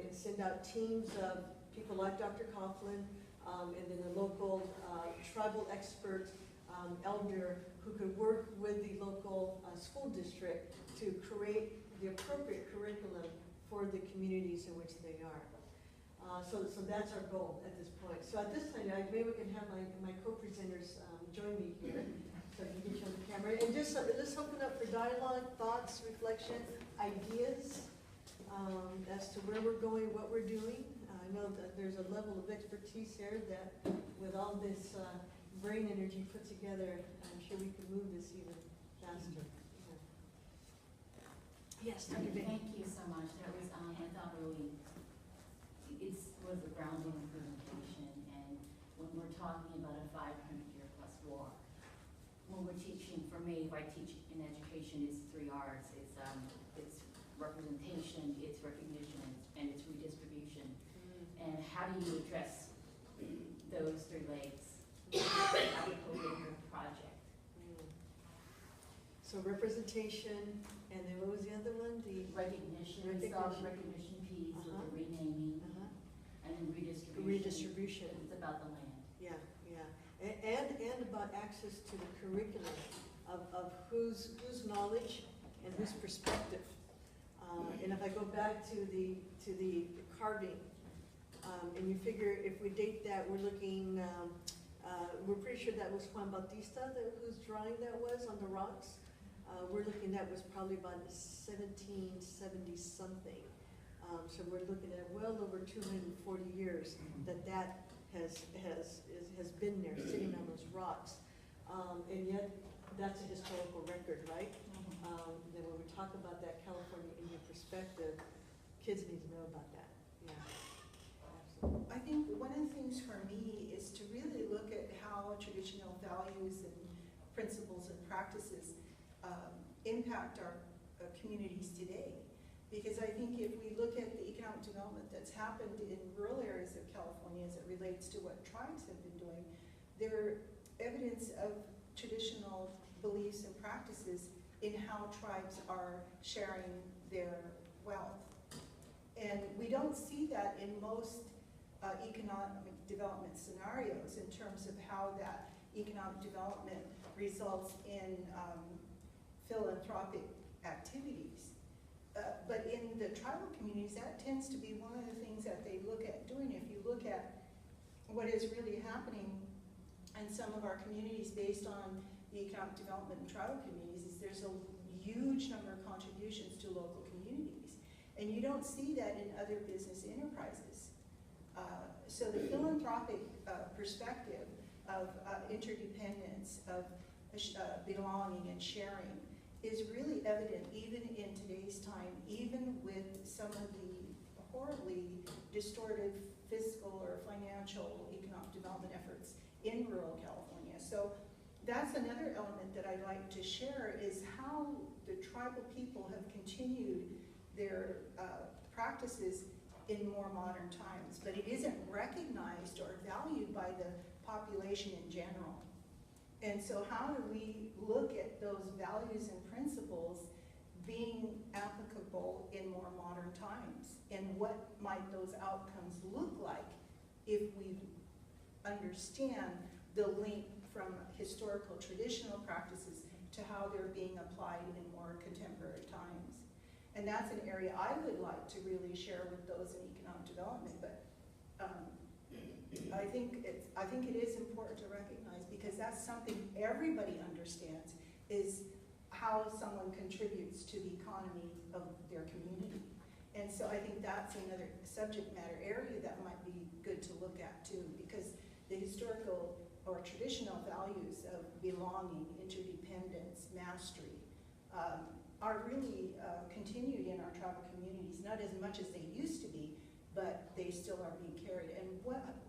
and send out teams of people like Dr. Coughlin, and then a local tribal expert, elder, who could work with the local school district to create the appropriate curriculum for the communities in which they are. So that's our goal at this point. So at this time, maybe we can have my co-presenters join me here, so I can get you on the camera. And just let's open up for dialogue, thoughts, reflection, ideas as to where we're going, what we're doing. I know that there's a level of expertise here that, with all this brain energy put together, I'm sure we can move this even faster. Yeah. Yes, Dr. Bain. Thank you so much. That was, I thought I teach in education is 3 R's. It's representation, it's recognition, and it's redistribution. And how do you address those 3 legs as a political project? So representation, and then what was the other one? The Recognition, Recognition. self-recognition piece with the renaming, and then redistribution. Redistribution. It's about the land. Yeah, yeah, and about access to the curriculum of whose knowledge and whose perspective. And if I go back to the carving, and you figure if we date that, we're looking, we're pretty sure that was Juan Bautista whose drawing that was on the rocks. We're looking, that was probably about 1770 something. So we're looking at well over 240 years that has been there, sitting on those rocks. And yet, that's a historical record, right? Then when we talk about that California Indian perspective, kids need to know about that. Yeah, absolutely. I think one of the things for me is to really look at how traditional values and principles and practices impact our communities today. Because I think if we look at the economic development that's happened in rural areas of California as it relates to what tribes have been doing, there are evidence of traditional beliefs and practices in how tribes are sharing their wealth. And we don't see that in most economic development scenarios in terms of how that economic development results in philanthropic activities. But in the tribal communities, that tends to be one of the things that they look at doing. If you look at what is really happening in some of our communities based on the economic development in tribal communities, is there's a huge number of contributions to local communities. And you don't see that in other business enterprises. So the philanthropic perspective of interdependence, of belonging and sharing is really evident even in today's time, even with some of the horribly distorted fiscal or financial economic development efforts in rural California. So that's another element that I'd like to share, is how the tribal people have continued their practices in more modern times, but it isn't recognized or valued by the population in general. And so how do we look at those values and principles being applicable in more modern times? And what might those outcomes look like if we understand the link from historical traditional practices to how they're being applied in more contemporary times? And that's an area I would like to really share with those in economic development, but I think it is important to recognize, because that's something everybody understands, is how someone contributes to the economy of their community. And so I think that's another subject matter area that might be good to look at too, because the historical or traditional values of belonging, interdependence, mastery, are really continued in our tribal communities, not as much as they used to be, but they still are being carried. And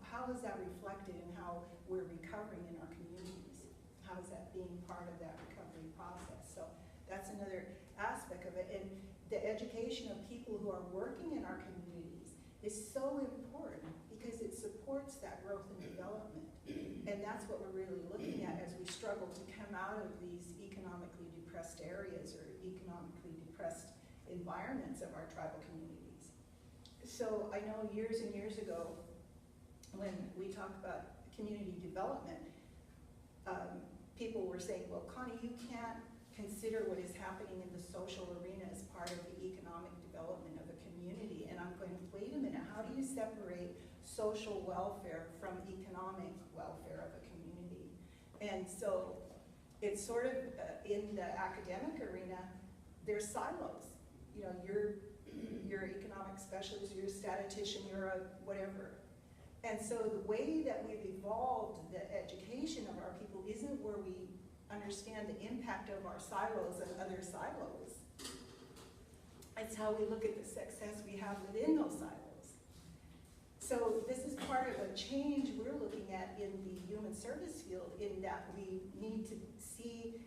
how is that reflected in how we're recovering in our communities? How is that being part of that recovery process? So that's another aspect of it. And the education of people who are working in our communities is so important, because it supports that growth and development. And that's what we're really looking at as we struggle to come out of these economically depressed areas or economically depressed environments of our tribal communities. So I know years and years ago, when we talk about community development, people were saying, well, Connie, you can't consider what is happening in the social arena as part of the economic development of a community. And I'm going, wait a minute, how do you separate social welfare from economic welfare of a community? And so it's sort of, in the academic arena, there's silos. You know, you're economic specialist, you're a statistician, you're a whatever. And so the way that we've evolved the education of our people isn't where we understand the impact of our silos and other silos. It's how we look at the success we have within those silos. So this is part of a change we're looking at in the human service field, in that we need to see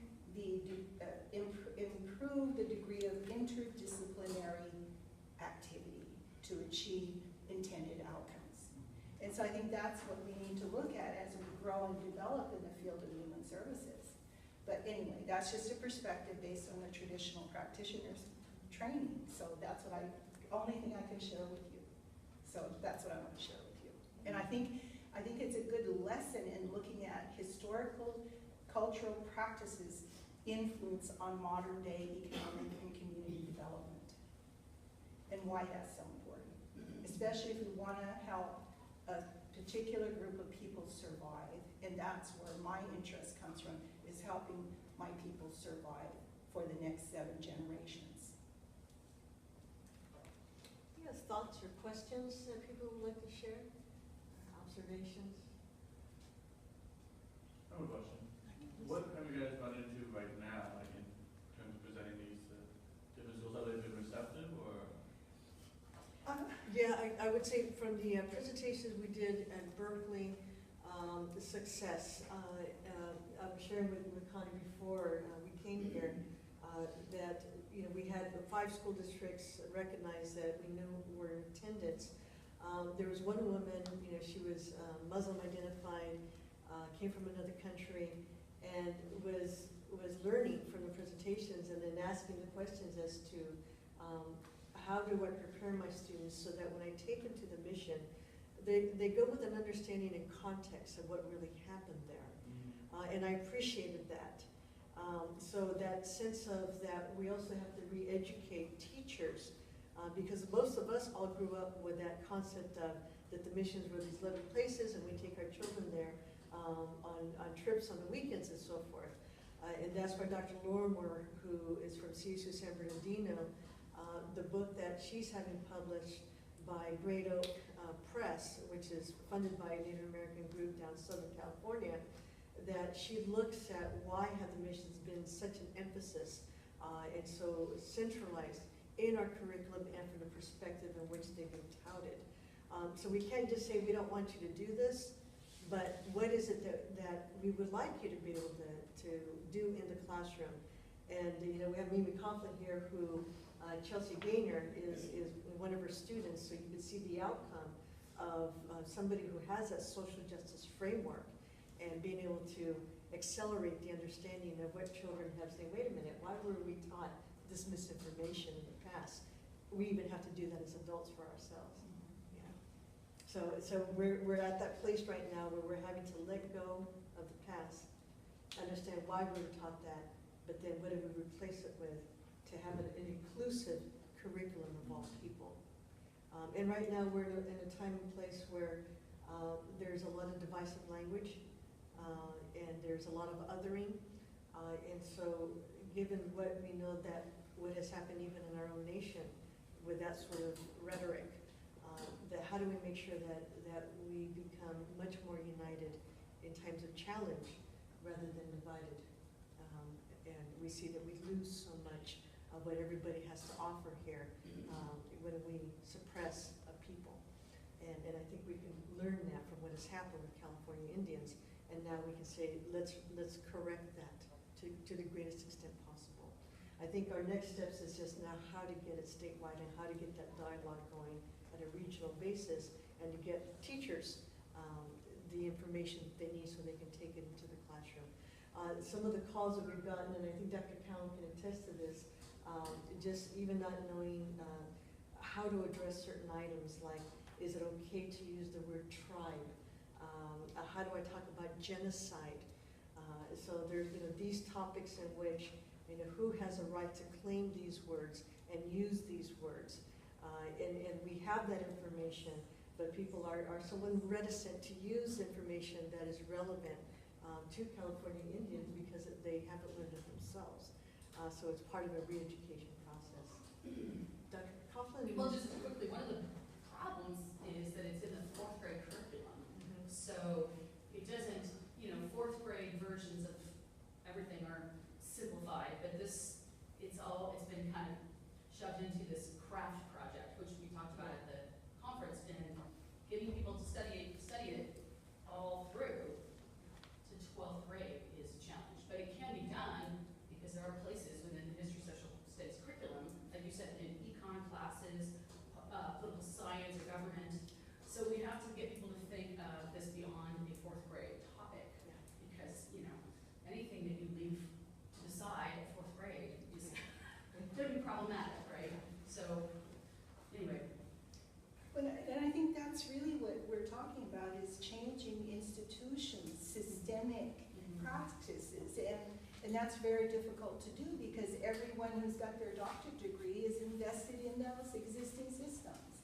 improve the degree of interdisciplinary activity to achieve intended outcomes. And so I think that's what we need to look at as we grow and develop in the field of human services. But anyway, that's just a perspective based on the traditional practitioner's training. So that's what only thing I can share with you. So that's what I want to share with you. And I think it's a good lesson in looking at historical, cultural practices influence on modern day economic and community development, and why that's so important, especially if we want to help a particular group of people survive. And that's where my interest comes from, is helping my people survive for the next 7 generations. Yes, thoughts or questions that people would like to share? Observations? I have a question. What have you guys run into right now, like in terms of presenting these individuals? Have they been receptive, or? Yeah, I would say from the presentations we did at Berkeley, the success. I was sharing with Connie before we came here that we had the 5 school districts recognize that we knew were in attendance. There was one woman, she was Muslim identified, came from another country, and was learning from the presentations and then asking the questions as to how do I prepare my students so that when I take them to the mission, they go with an understanding and context of what really happened there. And I appreciated that. So that sense of that we also have to re-educate teachers, because most of us all grew up with that concept of that the missions were these lovely places and we take our children there on trips on the weekends and so forth. And that's why Dr. Lorimer, who is from CSUS San Bernardino, the book that she's having published by Great Oak Press, which is funded by a Native American group down in Southern California, that she looks at why have the missions been such an emphasis and so centralized in our curriculum and from the perspective in which they've been touted. So we can't just say we don't want you to do this, but what is it that we would like you to be able to do in the classroom? And we have Mimi Coughlin here, who Chelsea Gaynor is one of her students, so you can see the outcome of somebody who has that social justice framework and being able to accelerate the understanding of what children have. Say, wait a minute, why were we taught this misinformation in the past? We even have to do that as adults for ourselves. Yeah. So we're at that place right now where we're having to let go of the past, understand why we were taught that, but then what do we replace it with to have an inclusive curriculum of all people. And right now we're in a time and place where there's a lot of divisive language and there's a lot of othering. And so given what we know that what has happened even in our own nation with that sort of rhetoric, that how do we make sure that we become much more united in times of challenge rather than divided? And we see that we lose so much of what everybody has to offer here when we suppress people. And I think we can learn that from what has happened with California Indians, and now we can say, let's correct that to the greatest extent possible. I think our next steps is just now how to get it statewide and how to get that dialogue going at a regional basis and to get teachers the information that they need so they can take it into the classroom. Some of the calls that we've gotten, and I think Dr. Cowan can attest to this, just even not knowing how to address certain items, like, is it okay to use the word tribe? How do I talk about genocide? So there's these topics in which who has a right to claim these words and use these words, and we have that information, but people are so reticent to use information that is relevant to California Indians because they haven't learned it themselves. So it's part of a re-education process. Dr. Coughlin? Well, just quickly, one of the problems is that it's in the 4th grade curriculum. So it doesn't, 4th grade versions of everything are simplified, but it's been kind of shoved into this craft project, which we talked about at the conference, and getting people to study it all through to 12th grade is a challenge. But it can be done everyone who's got their doctorate degree is invested in those existing systems.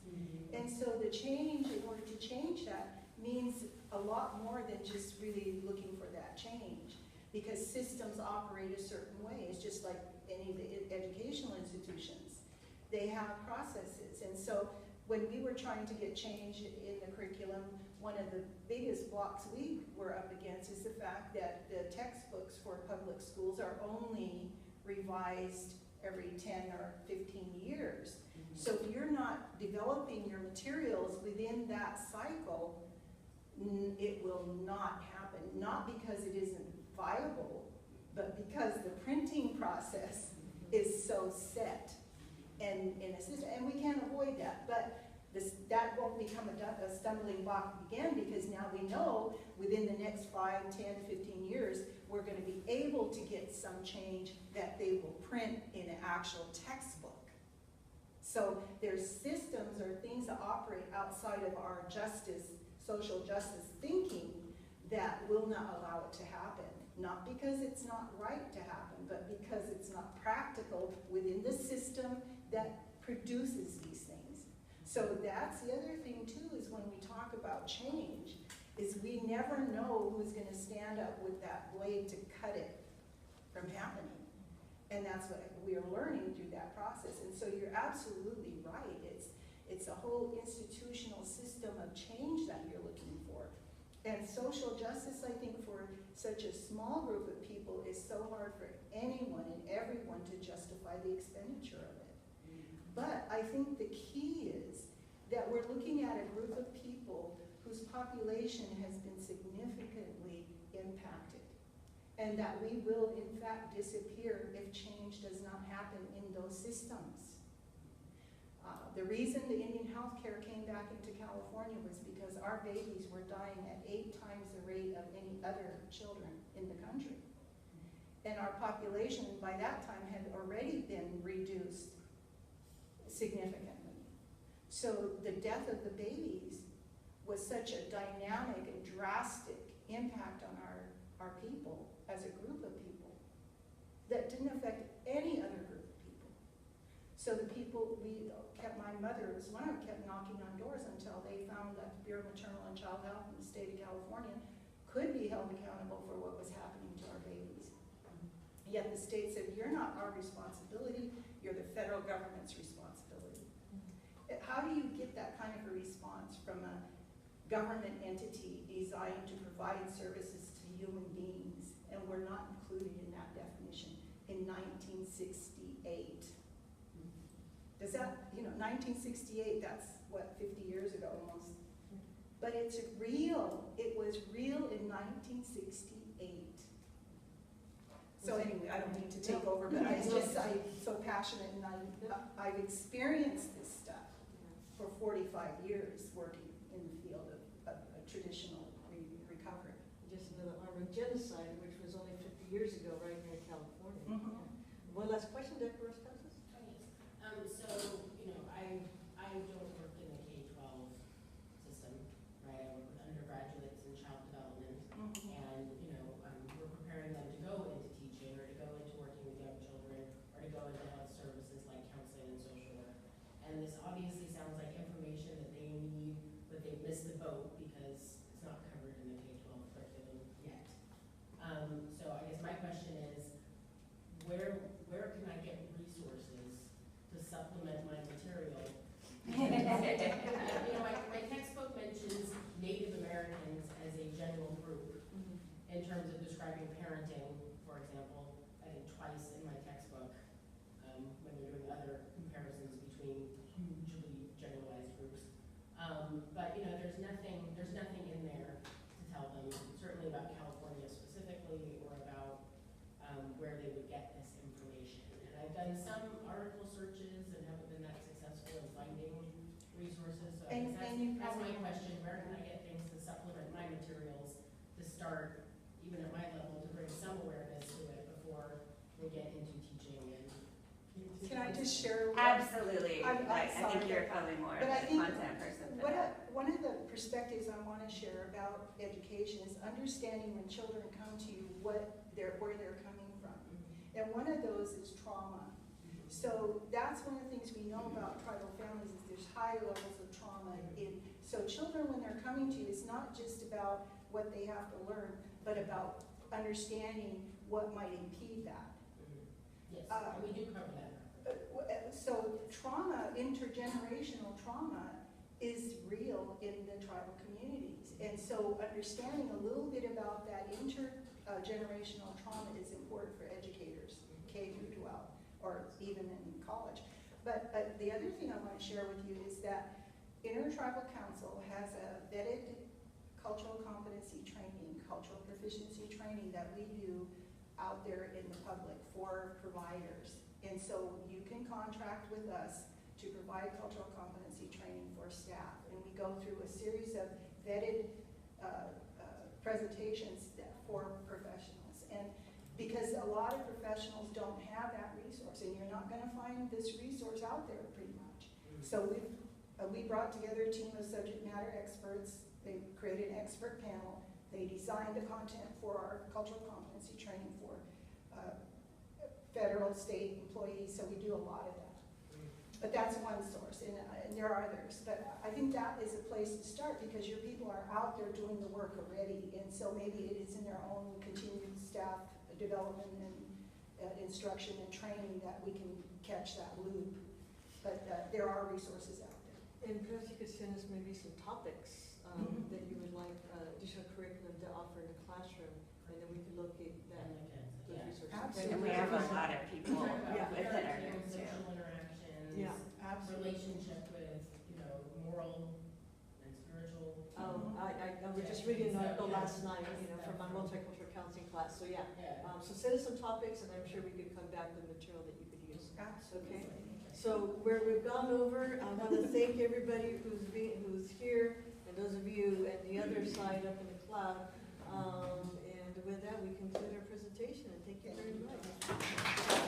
And so the change, in order to change that, means a lot more than just really looking for that change. Because systems operate a certain way. It's just like any of the educational institutions. They have processes. And so when we were trying to get change in the curriculum, one of the biggest blocks we were up against is the fact that the textbooks for public schools are only revised every 10 or 15 years. So if you're not developing your materials within that cycle, it will not happen. Not because it isn't viable, but because the printing process is so set and in a system, and we can't avoid that. But that won't become a stumbling block again, because now we know within the next 5, 10, 15 years, we're going to be able to get some change that they will print in an actual textbook. So there's systems or things that operate outside of our social justice thinking that will not allow it to happen. Not because it's not right to happen, but because it's not practical within the system that produces these things. So that's the other thing too, is when we talk about change, is we never know who's going to stand up with that blade to cut it from happening. And that's what we are learning through that process. And so you're absolutely right. It's a whole institutional system of change that you're looking for. And social justice, I think, for such a small group of people is so hard for anyone and everyone to justify the expenditure of it. But I think the key is that we're looking at a group of people whose population has been significantly impacted, and that we will in fact disappear if change does not happen in those systems. The reason the Indian healthcare came back into California was because our babies were dying at 8 times the rate of any other children in the country. And our population by that time had already been reduced significantly. So the death of the babies was such a dynamic and drastic impact on our people as a group of people that didn't affect any other group of people. So the people, my mother was one of them, kept knocking on doors until they found that the Bureau of Maternal and Child Health in the state of California could be held accountable for what was happening to our babies. Yet the state said, you're not our responsibility, you're the federal government's responsibility. How do you get that kind of a response from a government entity designed to provide services to human beings, and we're not included in that definition in 1968? Does that, 1968, that's what, 50 years ago almost. But it's real. It was real in 1968. So anyway, I don't mean to take over, but I'm so passionate, and I've experienced this stuff for 45 years working in the field of traditional recovery. Just another arm of genocide, which was only 50 years ago right here in California. One last question, Dr. Roscoe? So, I don't work in the K-12 system, right? I work with undergraduates in child development, and, we're preparing them to go into teaching, or to go into working with young children, or to go into health services like counseling and social work. And this obviously sounds like information that they need, but they've missed the boat because it's not covered in the K-12 curriculum yet. So I guess my question is, where can I get resources to supplement my material? My textbook mentions Native Americans as a general group in terms of describing parenting, for example, I think twice in my textbook, when they're doing other comparisons between hugely generalized groups. But there's nothing in there to tell them, certainly about California specifically, or about where they would get this information. And I've done some article searches and haven't been that successful in finding resources. So that's my question. Where can I get things to supplement my materials to start, even at my level, to bring some awareness to it before we get into teaching? Can I just share? Absolutely. I think you're probably more of a content person. One of the perspectives I want to share about education is understanding when children come to you where they're coming from. And one of those is trauma. So that's one of the things we know about tribal families is there's high levels of trauma in, so children when they're coming to you, it's not just about what they have to learn, but about understanding what might impede that. Yes, and we do cover that. So trauma, intergenerational trauma is real in the tribal communities. And so understanding a little bit about that intergenerational trauma is important for educators, K through 12, or even in college. But the other thing I want to share with you is that Intertribal Council has a vetted cultural competency training, cultural proficiency training that we do out there in the public for providers. And so you can contract with us to provide cultural competency training for staff. And we go through a series of vetted presentations for professionals. And because a lot of professionals don't have that resource, and you're not gonna find this resource out there pretty much. So we brought together a team of subject matter experts. They created an expert panel. They designed the content for our cultural competency training for federal, state employees, so we do a lot of that. But that's one source, and there are others. But I think that is a place to start because your people are out there doing the work already, and so maybe it is in their own continued staff development and instruction and training that we can catch that loop. But there are resources out there. And perhaps you could send us maybe some topics that you would like additional curriculum to offer in the classroom, and then we could locate that. Those resources. Absolutely. And we have a lot of people Yeah. within our group too. Social interactions. Yeah. Absolutely. Relationship with, moral and spiritual. I was just reading the last night, from my multicultural counseling class, so yeah. Yeah. So send us some topics, and I'm sure we could come back with material that you could use. Absolutely. So we've gone over, I want to thank everybody who's here, and those of you at the other side up in the cloud. And with that, we conclude our presentation, and thank you very much.